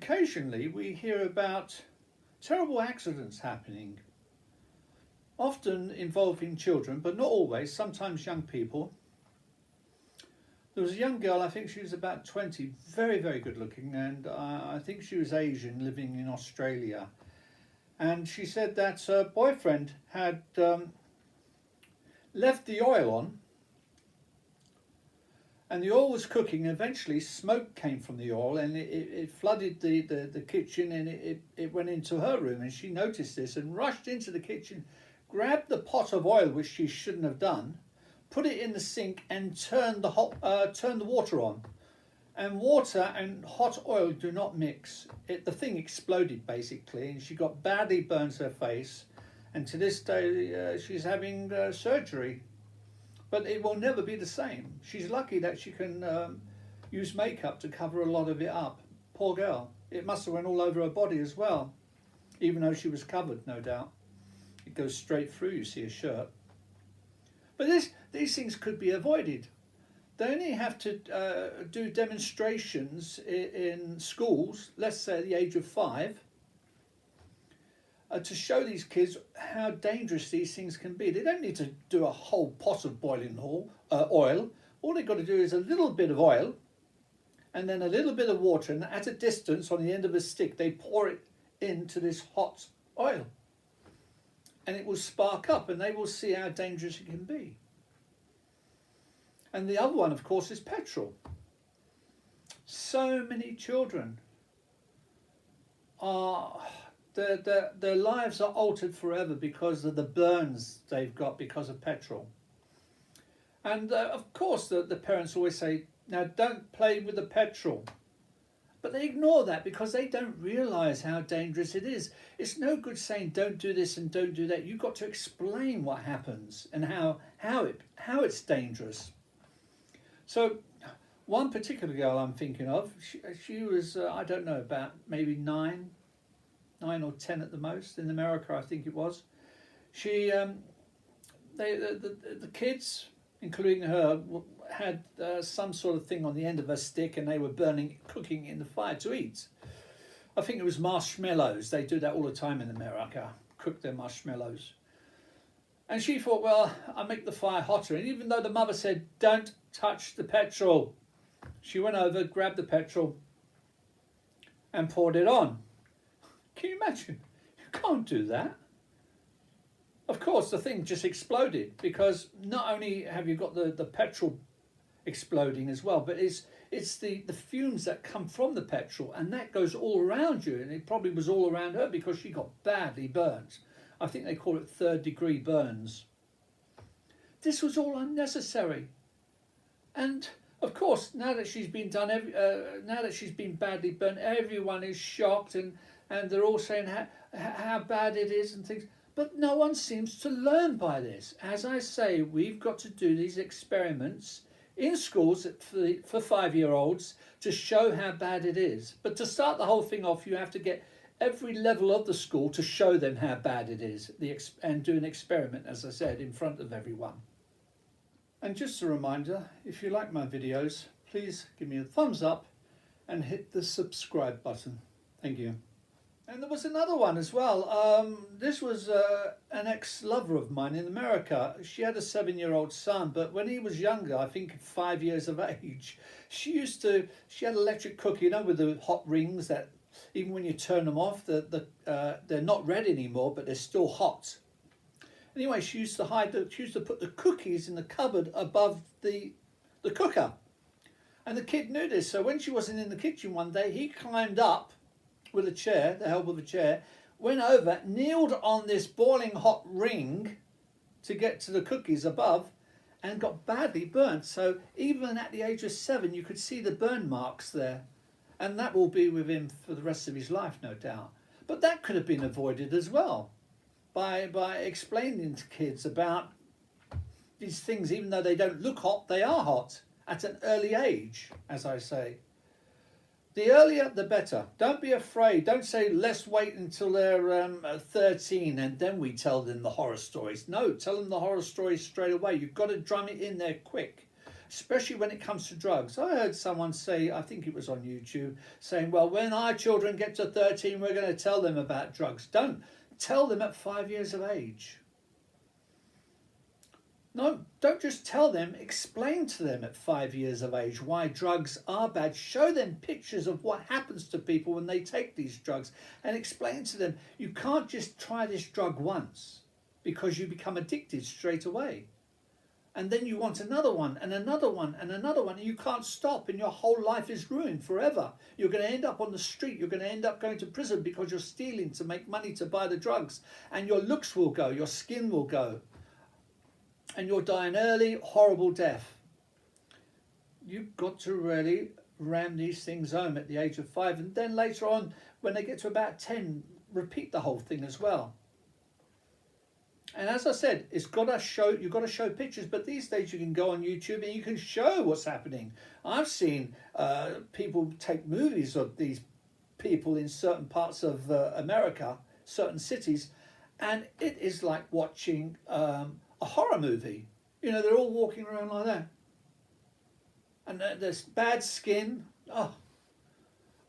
Occasionally we hear about terrible accidents happening, often involving children, but not always, sometimes young people. There was a young girl, I think she was about 20, very, very good looking, and I think she was Asian, living in Australia. And she said that her boyfriend had left the oil on, and the oil was cooking. Eventually smoke came from the oil, and it flooded the kitchen, and it went into her room, and she noticed this and rushed into the kitchen, grabbed the pot of oil, which she shouldn't have done, put it in the sink and turned the water on. And water and hot oil do not mix. The thing exploded basically, and she got badly burnt her face, and to this day she's having surgery. But it will never be the same. She's lucky that she can use makeup to cover a lot of it up. Poor girl. It must have went all over her body as well, even though she was covered, no doubt. It goes straight through, you see, a shirt. But these things could be avoided. They only have to do demonstrations in schools, let's say at the age of 5, to show these kids how dangerous these things can be. They don't need to do a whole pot of boiling oil. All they've got to do is a little bit of oil and then a little bit of water, and at a distance on the end of a stick they pour it into this hot oil, and it will spark up, and they will see how dangerous it can be. And the other one, of course, is petrol. So many children are... Their lives are altered forever because of the burns they've got because of petrol. And of course the parents always say, now don't play with the petrol. But they ignore that because they don't realise how dangerous it is. It's no good saying don't do this and don't do that. You've got to explain what happens and how it's dangerous. So one particular girl I'm thinking of, she was, I don't know, about maybe 9 or 10 at the most, in America I think it was. She, the kids, including her, had some sort of thing on the end of a stick, and they were cooking in the fire to eat. I think it was marshmallows. They do that all the time in America, cook their marshmallows. And she thought, well, I'll make the fire hotter. And even though the mother said, don't touch the petrol, she went over, grabbed the petrol and poured it on. Can you imagine? You can't do that. Of course, the thing just exploded, because not only have you got the petrol exploding as well, but it's the fumes that come from the petrol, and that goes all around you, and it probably was all around her because she got badly burnt. I think they call it 3rd-degree burns. This was all unnecessary. And of course, now that she's been badly burnt, everyone is shocked, and they're all saying how bad it is and things. But no one seems to learn by this. As I say, we've got to do these experiments in schools for 5-year-olds to show how bad it is. But to start the whole thing off, you have to get every level of the school to show them how bad it is, and do an experiment, as I said, in front of everyone. And just a reminder, if you like my videos, please give me a thumbs up and hit the subscribe button. Thank you. And there was another one as well. This was an ex-lover of mine in America. She had a 7-year-old son, but when he was younger, I think 5 years of age, she had an electric cooker, you know, with the hot rings that even when you turn them off, they're not red anymore, but they're still hot. Anyway, she used to put the cookies in the cupboard above the cooker. And the kid knew this, so when she wasn't in the kitchen one day, he climbed up with a chair, the help of a chair, went over, kneeled on this boiling hot ring to get to the cookies above, and got badly burnt. So even at the age of 7, you could see the burn marks there. And that will be with him for the rest of his life, no doubt. But that could have been avoided as well by explaining to kids about these things. Even though they don't look hot, they are hot at an early age, as I say. The earlier, the better. Don't be afraid. Don't say, let's wait until they're 13 and then we tell them the horror stories. No, tell them the horror stories straight away. You've got to drum it in there quick. especially when it comes to drugs. I heard someone say, I think it was on YouTube, saying, well, when our children get to 13, we're going to tell them about drugs. Don't tell them at 5 years of age. No, don't just tell them, explain to them at 5 years of age why drugs are bad. Show them pictures of what happens to people when they take these drugs, and explain to them, you can't just try this drug once because you become addicted straight away. And then you want another one and another one and another one, and you can't stop, and your whole life is ruined forever. You're going to end up on the street. You're going to end up going to prison because you're stealing to make money to buy the drugs, and your looks will go, your skin will go, and you'll die an early, horrible death. You've got to really ram these things home at the age of 5, and then later on, when they get to about 10, repeat the whole thing as well. And as I said, you've got to show pictures, but these days you can go on YouTube and you can show what's happening. I've seen people take movies of these people in certain parts of America, certain cities, and it is like watching a horror movie. You know, they're all walking around like that. And there's bad skin. Oh,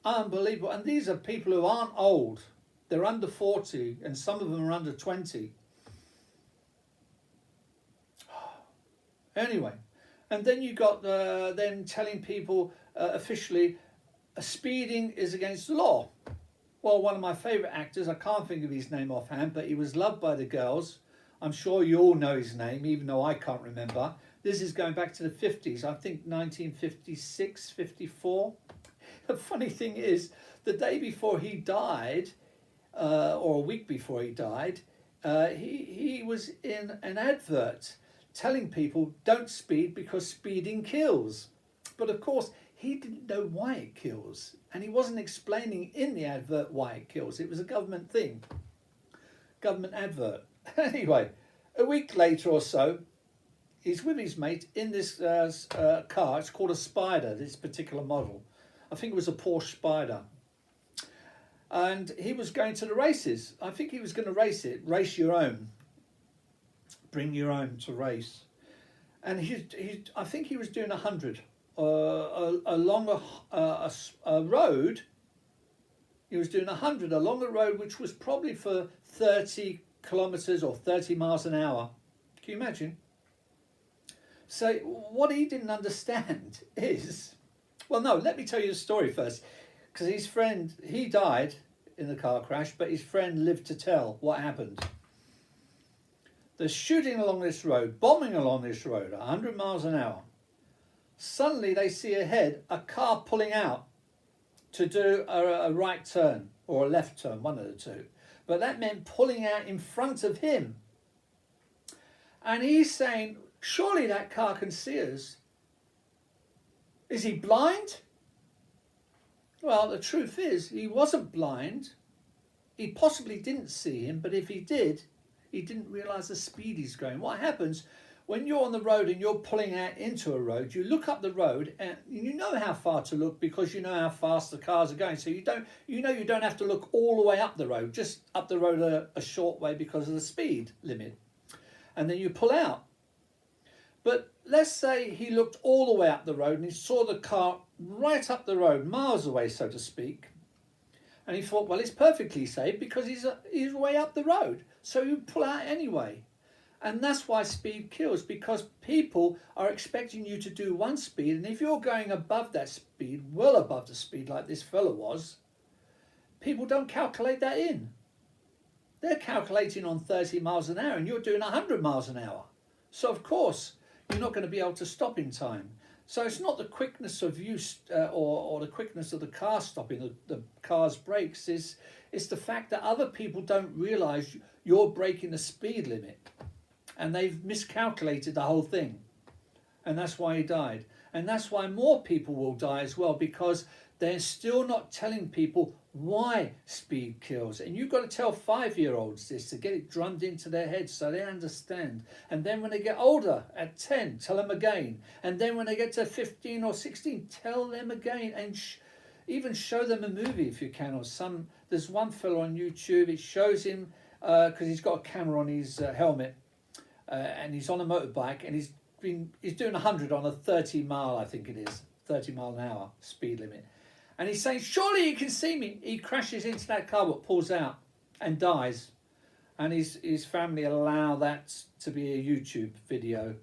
unbelievable. And these are people who aren't old. They're under 40, and some of them are under 20. Anyway, and then you got them telling people officially speeding is against the law. Well, one of my favourite actors, I can't think of his name offhand, but he was loved by the girls. I'm sure you all know his name, even though I can't remember. This is going back to the 50s, I think 1956, 54. The funny thing is, the day before he died, or a week before he died, he was in an advert telling people don't speed because speeding kills. But of course, he didn't know why it kills, and he wasn't explaining in the advert why it kills. It was a government thing, government advert. Anyway, a week later or so, he's with his mate in this car. It's called a Spider, this particular model. I think it was a Porsche Spider. And he was going to the races. I think he was going to race race your own. Bring your own to race. And I think he was doing 100 along a road. He was doing 100 along a road which was probably for 30 kilometres or 30 miles an hour. Can you imagine? So what he didn't understand is, well, no, let me tell you the story first, because his friend, he died in the car crash, but his friend lived to tell what happened. They're shooting along this road, bombing along this road, 100 miles an hour. Suddenly they see ahead a car pulling out to do a right turn or a left turn, one of the two. But that meant pulling out in front of him. And he's saying, surely that car can see us. Is he blind? Well, the truth is, he wasn't blind. He possibly didn't see him, but if he did, he didn't realise the speed he's going. What happens when you're on the road and you're pulling out into a road, you look up the road and you know how far to look because you know how fast the cars are going. So you don't have to look all the way up the road, just up the road a short way because of the speed limit. And then you pull out. But let's say he looked all the way up the road and he saw the car right up the road, miles away, so to speak. And he thought, well, it's perfectly safe because he's way up the road. So you pull out anyway. And that's why speed kills, because people are expecting you to do one speed. And if you're going above that speed, well above the speed like this fella was, people don't calculate that in. They're calculating on 30 miles an hour and you're doing 100 miles an hour. So of course, you're not going to be able to stop in time. So it's not the quickness of you or the quickness of the car stopping, the car's brakes. It's the fact that other people don't realise you're breaking the speed limit. And they've miscalculated the whole thing. And that's why he died. And that's why more people will die as well, because they're still not telling people why speed kills. And you've got to tell 5-year-olds this to get it drummed into their heads so they understand. And then when they get older, at 10, tell them again. And then when they get to 15 or 16, tell them again. And even show them a movie if you can. Or there's one fellow on YouTube, it shows him, because he's got a camera on his helmet, and he's on a motorbike, and he's he's doing 100 on a 30 mile, I think it is, 30 mile an hour speed limit. And he's saying, surely you can see me. He crashes into that car, but pulls out and dies. And his family allow that to be a YouTube video.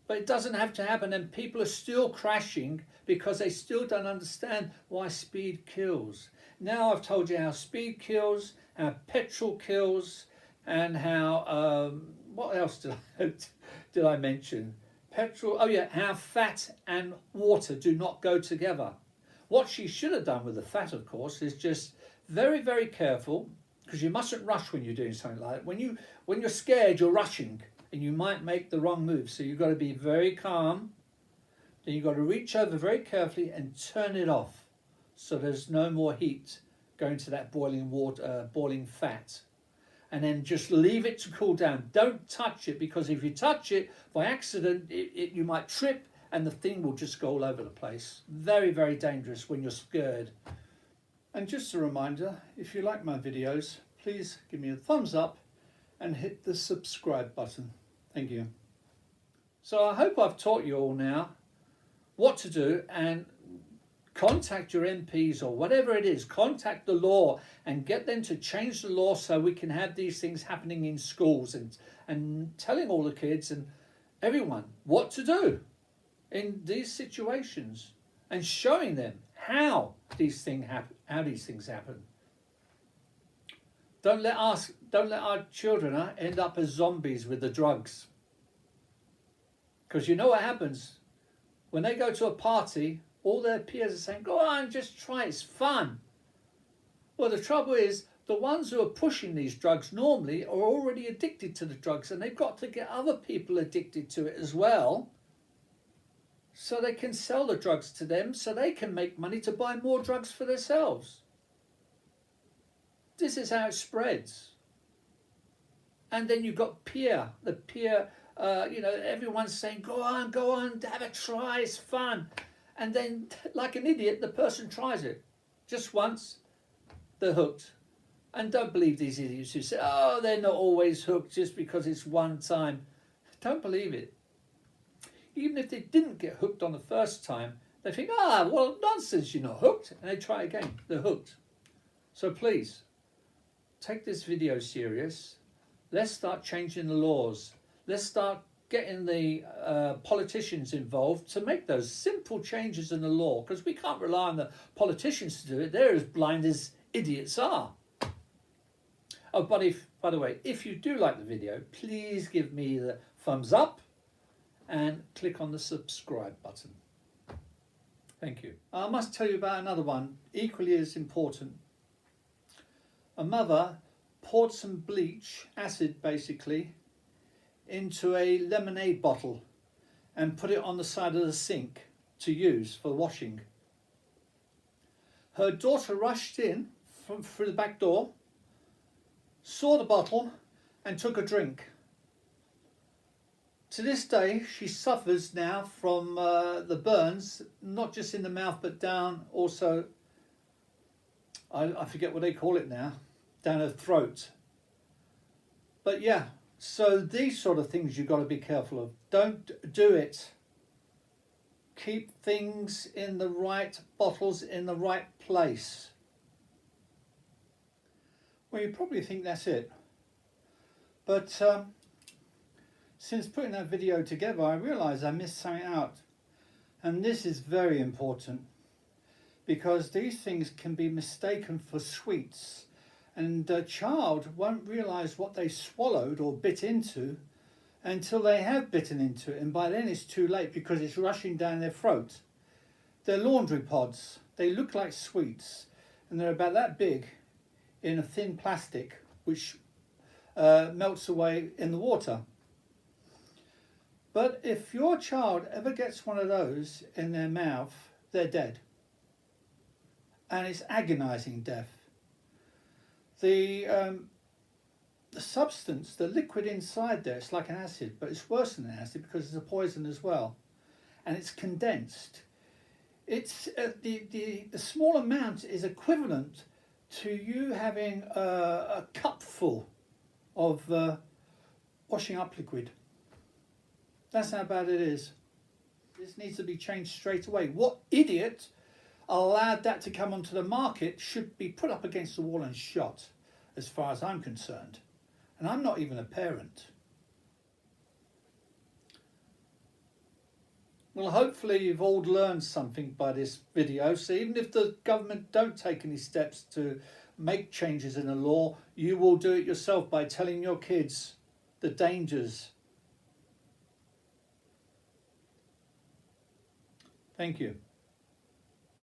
But it doesn't have to happen, and people are still crashing because they still don't understand why speed kills. Now I've told you how speed kills, how petrol kills, and how, what else did I mention? Petrol, oh yeah, how fat and water do not go together. What she should have done with the fat, of course, is just very, very careful, because you mustn't rush when you're doing something like that. When you're scared, you're rushing, and you might make the wrong move. So you've got to be very calm. Then you've got to reach over very carefully and turn it off, so there's no more heat going to that boiling water, boiling fat. And then just leave it to cool down. Don't touch it, because if you touch it by accident, you might trip and the thing will just go all over the place. Very, very dangerous when you're scared. And just a reminder, if you like my videos, please give me a thumbs up and hit the subscribe button. Thank you. So I hope I've taught you all now what to do, and contact your MPs or whatever it is. Contact the law and get them to change the law so we can have these things happening in schools, and telling all the kids and everyone what to do in these situations, and showing them how these things happen. Don't let our children end up as zombies with the drugs. Because you know what happens when they go to a party. All their peers are saying, go on, just try, it's fun. Well, the trouble is, the ones who are pushing these drugs normally are already addicted to the drugs, and they've got to get other people addicted to it as well, so they can sell the drugs to them, so they can make money to buy more drugs for themselves. This is how it spreads. And then you've got the peer, everyone's saying, go on, have a try, it's fun. And then, like an idiot, the person tries it just once, they're hooked. And don't believe these idiots who say, oh, they're not always hooked just because it's one time. Don't believe it. Even if they didn't get hooked on the first time, they think, well, nonsense, you're not hooked. And they try again, they're hooked. So please, take this video serious. Let's start changing the laws. Let's start getting the politicians involved to make those simple changes in the law, because we can't rely on the politicians to do it. They're as blind as idiots are. Oh, but by the way, if you do like the video, please give me the thumbs up and click on the subscribe button. Thank you. I must tell you about another one, equally as important. A mother poured some bleach, acid basically, into a lemonade bottle and put it on the side of the sink to use for washing. Her daughter rushed in through the back door, saw the bottle and took a drink. To this day, she suffers now from the burns, not just in the mouth but down also, I forget what they call it now, down her throat. But yeah, so these sort of things you've got to be careful of. Don't do it. Keep things in the right bottles in the right place. Well, you probably think that's it. But since putting that video together, I realised I missed something out. And this is very important, because these things can be mistaken for sweets. And a child won't realise what they swallowed or bit into until they have bitten into it. And by then it's too late, because it's rushing down their throat. They're laundry pods. They look like sweets. And they're about that big in a thin plastic, which melts away in the water. But if your child ever gets one of those in their mouth, they're dead. And it's agonising death. The substance, the liquid inside there, it's like an acid, but it's worse than an acid because it's a poison as well. And it's condensed. It's the small amount is equivalent to you having a cupful of washing up liquid. That's how bad it is. This needs to be changed straight away. What idiot allowed that to come onto the market should be put up against the wall and shot, as far as I'm concerned. And I'm not even a parent. Well, hopefully you've all learned something by this video. So even if the government don't take any steps to make changes in the law, you will do it yourself by telling your kids the dangers. Thank you.